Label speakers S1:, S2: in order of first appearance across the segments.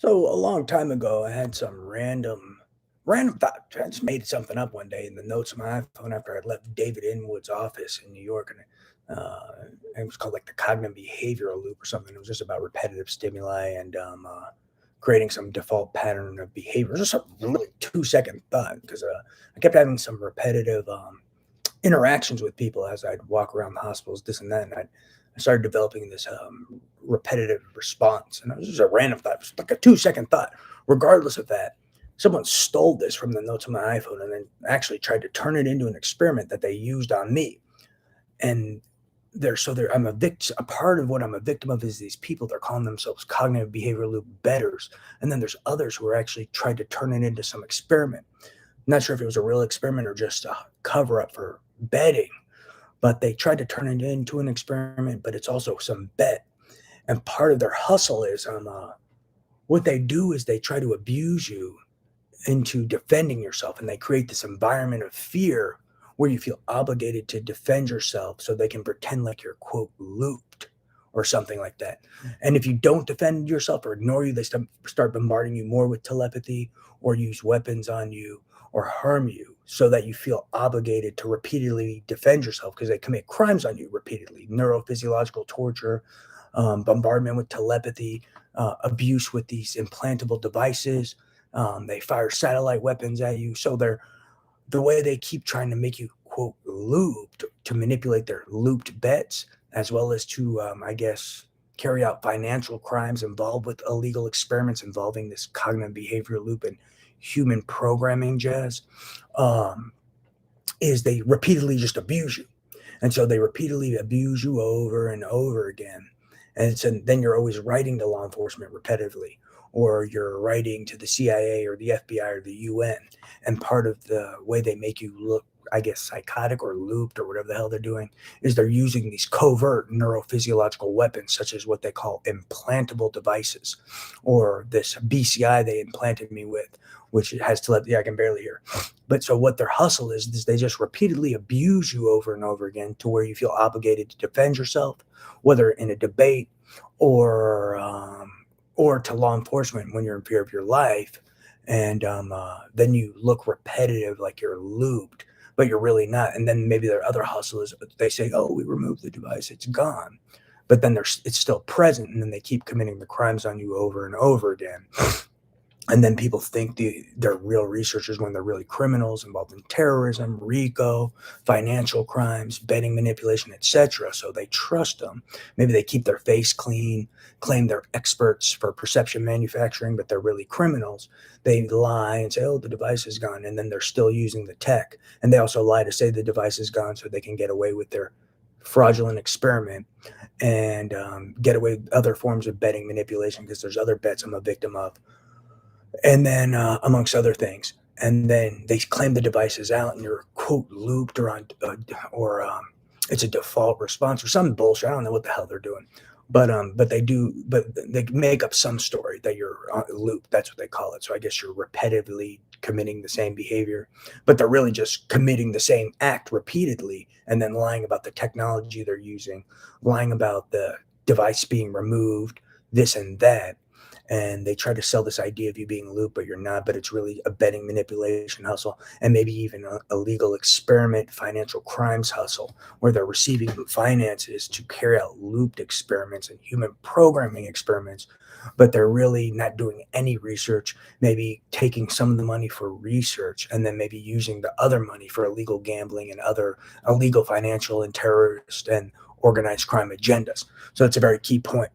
S1: So a long time ago, I had some random thought. I just made something up one day in the notes of my iPhone after I'd left David Inwood's office in New York, and it was called like the cognitive behavioral loop or something. It was just about repetitive stimuli and creating some default pattern of behavior. It was just a really 2 second thought because I kept having some repetitive interactions with people as I'd walk around the hospitals, this and that. And I started developing this repetitive response. And it was just a random thought, it was like a 2 second thought. Regardless of that, someone stole this from the notes of my iPhone and then actually tried to turn it into an experiment that they used on me. And I'm a victim. A part of what I'm a victim of is these people. They're calling themselves cognitive behavioral loop betters, and then there's others who are actually tried to turn it into some experiment. Not sure if it was a real experiment or just a cover up for betting, but they tried to turn it into an experiment, but it's also some bet. And part of their hustle is what they do is they try to abuse you into defending yourself, and they create this environment of fear where you feel obligated to defend yourself so they can pretend like you're quote looped or something like that. And if you don't defend yourself or ignore you, they start bombarding you more with telepathy or use weapons on you or harm you so that you feel obligated to repeatedly defend yourself because they commit crimes on you repeatedly: neurophysiological torture, bombardment with telepathy, abuse with these implantable devices. They fire satellite weapons at you. So the way they keep trying to make you quote looped to manipulate their looped bets, as well as to I guess carry out financial crimes involved with illegal experiments involving this cognitive behavioral loop and human programming jazz, um, is they repeatedly just abuse you. And so they repeatedly abuse you over and over again. And so then you're always writing to law enforcement repetitively, or you're writing to the CIA or the FBI or the UN. And part of the way they make you look, I guess, psychotic or looped or whatever the hell they're doing is they're using these covert neurophysiological weapons, such as what they call implantable devices, or this BCI they implanted me with, which has telepathy. I can barely hear. But so what their hustle is they just repeatedly abuse you over and over again to where you feel obligated to defend yourself, whether in a debate or or to law enforcement when you're in fear of your life. And then you look repetitive, like you're looped, but you're really not. And then maybe their other hustle is they say, "Oh, we removed the device; it's gone." But then it's still present, and then they keep committing the crimes on you over and over again. And then people think they're real researchers when they're really criminals involved in terrorism, RICO, financial crimes, betting manipulation, etc. So they trust them. Maybe they keep their face clean, claim they're experts for perception manufacturing, but they're really criminals. They lie and say, "Oh, the device is gone," and then they're still using the tech. And they also lie to say the device is gone so they can get away with their fraudulent experiment and get away with other forms of betting manipulation because there's other bets I'm a victim of, and then amongst other things. And then they claim the device is out, and you're quote looped or on, or it's a default response or some bullshit. I don't know what the hell they're doing, but they do. But they make up some story that you're on loop. That's what they call it. So I guess you're repetitively committing the same behavior, but they're really just committing the same act repeatedly, and then lying about the technology they're using, lying about the device being removed, this and that. And they try to sell this idea of you being looped, but you're not. But it's really a betting manipulation hustle, and maybe even a legal experiment, financial crimes hustle, where they're receiving finances to carry out looped experiments and human programming experiments, but they're really not doing any research. Maybe taking some of the money for research, and then maybe using the other money for illegal gambling and other illegal financial and terrorist and organized crime agendas. So it's a very key point.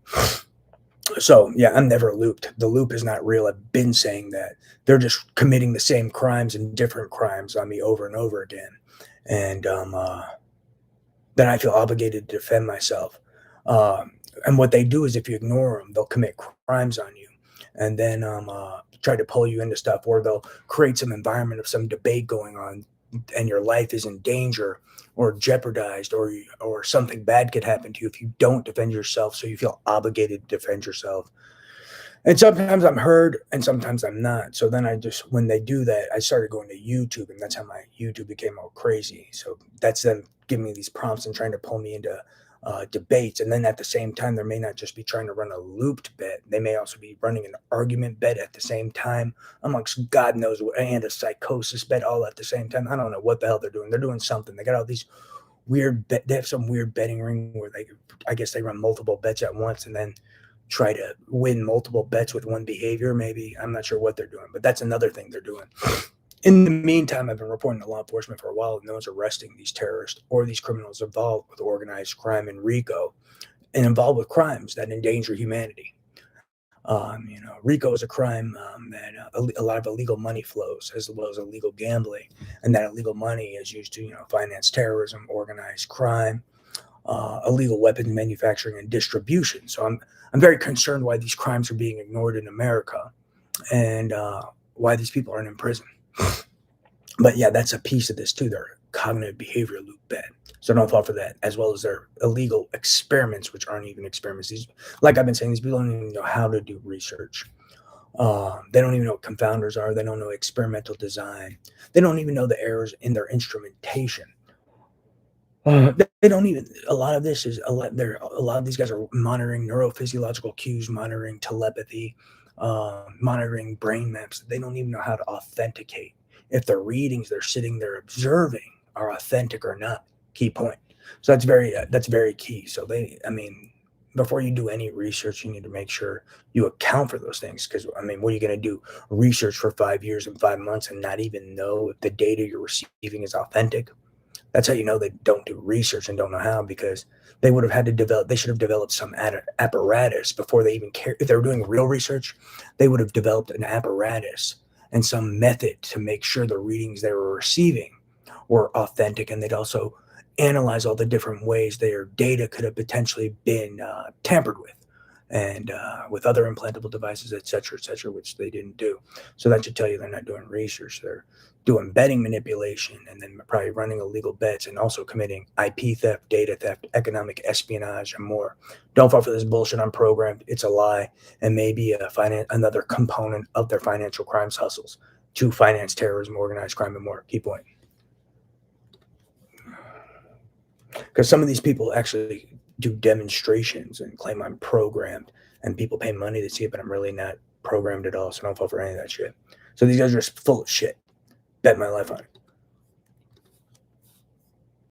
S1: So yeah, I'm never looped. The loop is not real. I've been saying that. They're just committing the same crimes and different crimes on me over and over again. And then I feel obligated to defend myself. And what they do is if you ignore them, they'll commit crimes on you, and then try to pull you into stuff, or they'll create some environment of some debate going on, and your life is in danger or jeopardized, or something bad could happen to you if you don't defend yourself. So you feel obligated to defend yourself. And sometimes I'm heard and sometimes I'm not. So then when they do that, I started going to YouTube, and that's how my YouTube became all crazy. So that's them giving me these prompts and trying to pull me into debates. And then at the same time, they may not just be trying to run a looped bet, they may also be running an argument bet at the same time, amongst God knows what, and a psychosis bet all at the same time. I don't know what the hell they're doing. They're doing something. They got all these weird bet. They have some weird betting ring where I guess they run multiple bets at once and then try to win multiple bets with one behavior. Maybe I'm not sure what they're doing, but that's another thing they're doing. In the meantime, I've been reporting to law enforcement for a while, and no one's arresting these terrorists or these criminals involved with organized crime in RICO and involved with crimes that endanger humanity. RICO is a crime that a lot of illegal money flows, as well as illegal gambling, and that illegal money is used to, finance terrorism, organized crime, illegal weapons manufacturing and distribution. So I'm very concerned why these crimes are being ignored in America, and why these people aren't in prison. But yeah, that's a piece of this too. Their cognitive behavior loop bet. So don't fall for that, as well as their illegal experiments, which aren't even experiments. These, like I've been saying, these people don't even know how to do research. They don't even know what confounders are. They don't know experimental design. They don't even know the errors in their instrumentation. They don't even. A lot of this is a lot. A lot of these guys are monitoring neurophysiological cues, monitoring telepathy, monitoring brain maps. They don't even know how to authenticate if the readings they're sitting there observing are authentic or not. Key point. So that's very key. So before you do any research, you need to make sure you account for those things. Because what are you going to do? Research for 5 years and 5 months and not even know if the data you're receiving is authentic? That's how you know they don't do research and don't know how, because they would have had to develop. They should have developed some apparatus before they even care. If they were doing real research, they would have developed an apparatus and some method to make sure the readings they were receiving were authentic, and they'd also analyze all the different ways their data could have potentially been tampered with, and with other implantable devices, et cetera, which they didn't do. So that should tell you they're not doing research. They're doing betting manipulation, and then probably running illegal bets, and also committing IP theft, data theft, economic espionage, and more. Don't fall for this bullshit. I'm programmed. It's a lie, and maybe another component of their financial crimes hustles to finance terrorism, organized crime, and more. Key point. Because some of these people actually do demonstrations and claim I'm programmed, and people pay money to see it, but I'm really not programmed at all. So don't fall for any of that shit. So these guys are just full of shit. Bet my life on it.